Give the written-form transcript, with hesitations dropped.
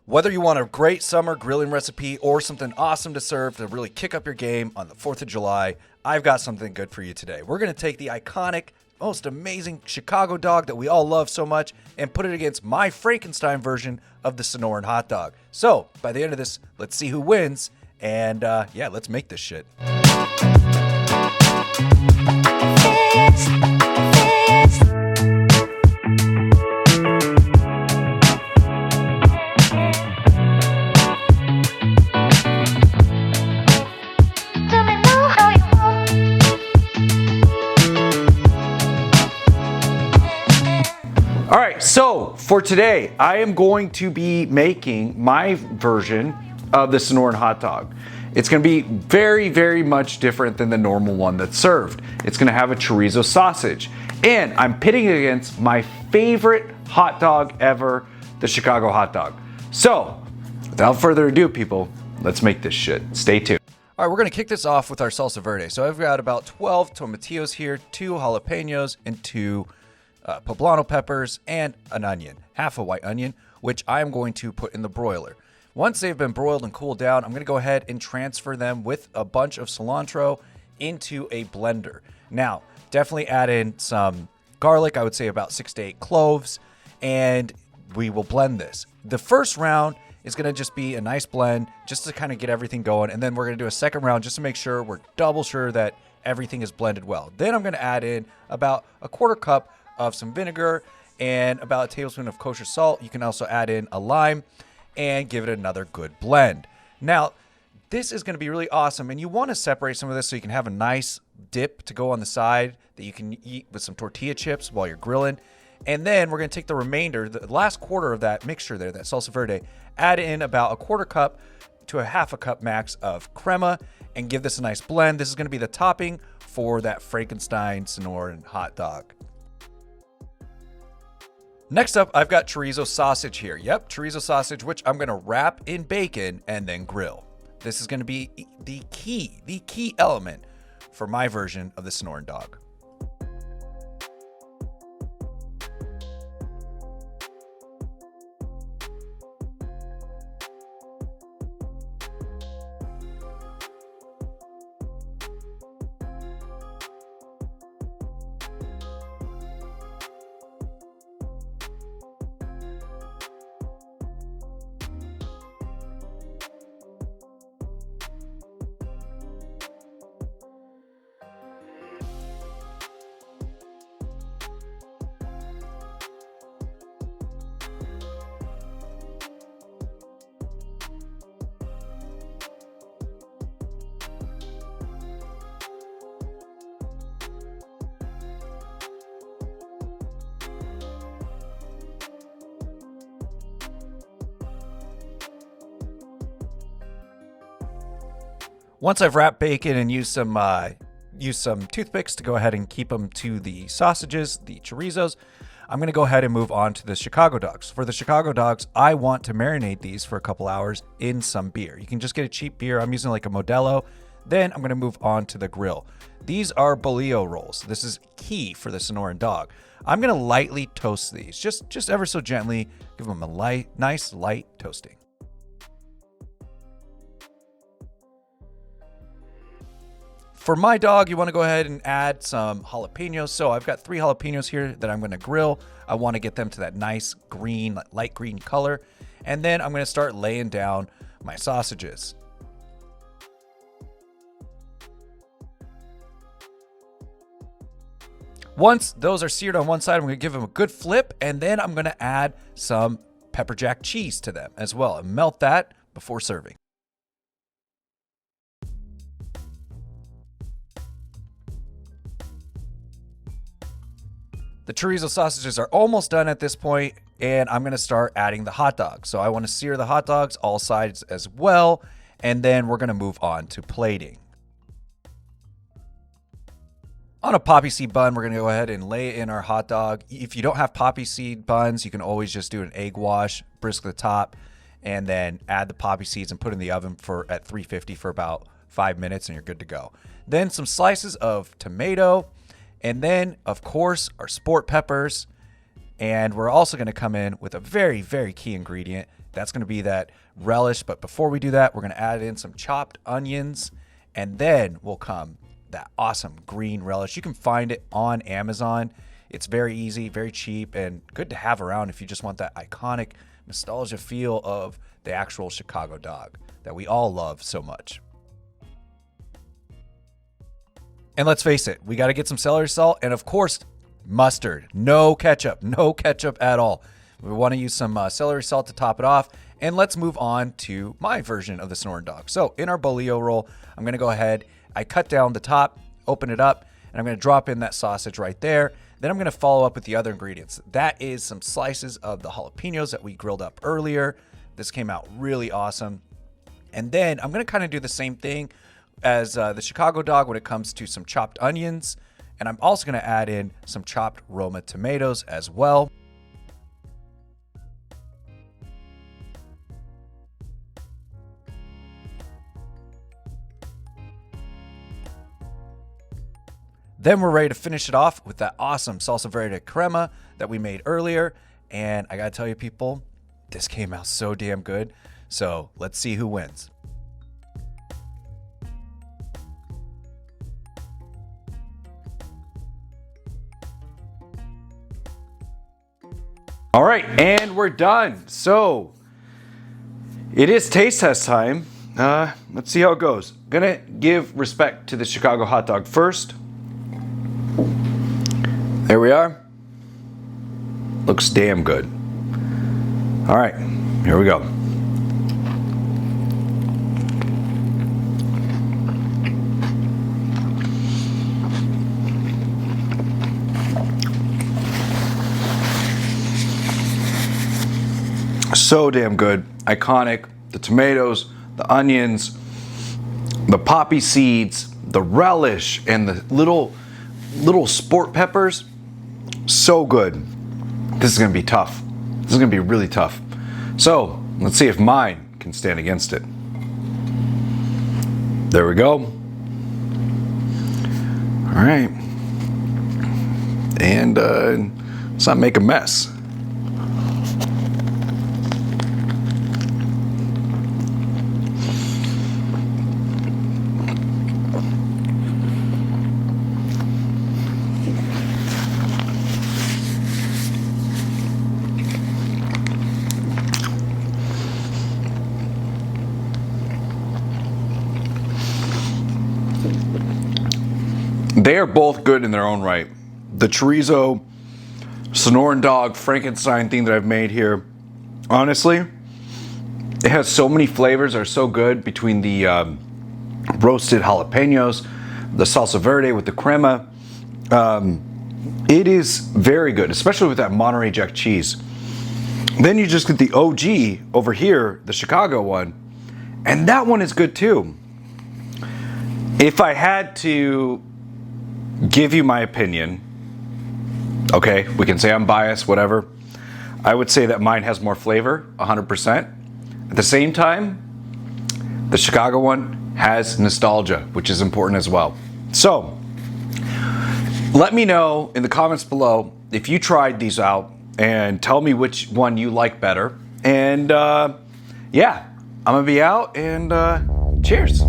Whether you want a great summer grilling recipe or something awesome to serve to really kick up your game on the 4th of July, I've got something good for you today. We're going to take the iconic, most amazing Chicago dog that we all love so much and put it against my Frankenstein version of the Sonoran hot dog. So, by the end of this, let's see who wins, and yeah, let's make this shit. All right, so for today, I am going to be making my version of the Sonoran hot dog. It's gonna be very, very much different than the normal one that's served. It's gonna have a chorizo sausage, and I'm pitting it against my favorite hot dog ever, the Chicago hot dog. So, without further ado, people, let's make this shit. Stay tuned. All right, we're gonna kick this off with our Salsa Verde. So I've got about 12 tomatillos here, 2 jalapeños, and 2 poblano peppers, and an onion, half a white onion, which I'm going to put in the broiler. Once they've been broiled and cooled down, I'm going to go ahead and transfer them with a bunch of cilantro into a blender. Now, definitely add in some garlic, I would say about 6 to 8 cloves, and we will blend this. The first round is going to just be a nice blend just to kind of get everything going, and then we're going to do a second round just to make sure we're double sure that everything is blended well. Then I'm going to add in about a quarter cup of some vinegar and about a tablespoon of kosher salt. You can also add in a lime and give it another good blend. Now, this is going to be really awesome, and you want to separate some of this so you can have a nice dip to go on the side that you can eat with some tortilla chips while you're grilling. And then we're going to take the remainder, the last quarter of that mixture there, that salsa verde, add in about a quarter cup to a half a cup max of crema and give this a nice blend. This is going to be the topping for that Frankenstein Sonoran hot dog. Next up, I've got chorizo sausage here. Yep, chorizo sausage, which I'm going to wrap in bacon and then grill. This is going to be the key element for my version of the Sonoran dog. Once I've wrapped bacon and used some toothpicks to go ahead and keep them to the sausages, the chorizos, I'm going to go ahead and move on to the Chicago dogs. For the Chicago dogs, I want to marinate these for a couple hours in some beer. You can just get a cheap beer. I'm using like a Modelo. Then I'm going to move on to the grill. These are bolillo rolls. This is key for the Sonoran dog. I'm going to lightly toast these, just ever so gently. Give them a nice light toasting. For my dog, you want to go ahead and add some jalapeños. So I've got 3 jalapeños here that I'm going to grill. I want to get them to that nice green, light green color. And then I'm going to start laying down my sausages. Once those are seared on one side, I'm going to give them a good flip. And then I'm going to add some pepper jack cheese to them as well and melt that before serving. The chorizo sausages are almost done at this point, and I'm going to start adding the hot dogs. So I want to sear the hot dogs all sides as well, and then we're going to move on to plating. On a poppy seed bun, we're going to go ahead and lay in our hot dog. If you don't have poppy seed buns, you can always just do an egg wash, brisk the top, and then add the poppy seeds and put in the oven at 350 for about 5 minutes, and you're good to go. Then some slices of tomato. And then, of course, our sport peppers. And we're also going to come in with a very, very key ingredient. That's going to be that relish. But before we do that, we're going to add in some chopped onions, and then will come that awesome green relish. You can find it on Amazon. It's very easy, very cheap, and good to have around if you just want that iconic nostalgia feel of the actual Chicago dog that we all love so much. And let's face it, we got to get some celery salt and, of course, mustard. No ketchup at all. We want to use some celery salt to top it off. And let's move on to my version of the Sonoran Dog. So in our bolillo roll, I'm going to go ahead. I cut down the top, open it up, and I'm going to drop in that sausage right there. Then I'm going to follow up with the other ingredients. That is some slices of the jalapeños that we grilled up earlier. This came out really awesome. And then I'm going to kind of do the same thing as the Chicago dog when it comes to some chopped onions. And I'm also going to add in some chopped Roma tomatoes as well. Then we're ready to finish it off with that awesome Salsa Verde crema that we made earlier. And I gotta tell you people, this came out so damn good. So let's see who wins. All right, and we're done. So it is taste test time. Let's see how it goes. Gonna give respect to the Chicago hot dog first. There we are. Looks damn good. All right, here we go. So damn good. Iconic. The tomatoes, the onions, the poppy seeds, the relish, and the little sport peppers. So good. This is gonna be tough. This is gonna be really tough. So let's see if mine can stand against it. There we go. All right. And let's not make a mess. They are both good in their own right. The Chorizo Sonoran Dog Frankenstein thing that I've made here, honestly, it has so many flavors that are so good between the roasted jalapeños, the Salsa Verde with the crema. It is very good, especially with that Monterey Jack cheese. Then you just get the OG over here, the Chicago one, and that one is good too. If I had to give you my opinion, okay, we can say I'm biased, whatever, I would say that mine has more flavor, 100%. At the same time, the Chicago one has nostalgia, which is important as well. So, let me know in the comments below if you tried these out and tell me which one you like better. And yeah, I'm gonna be out, and cheers.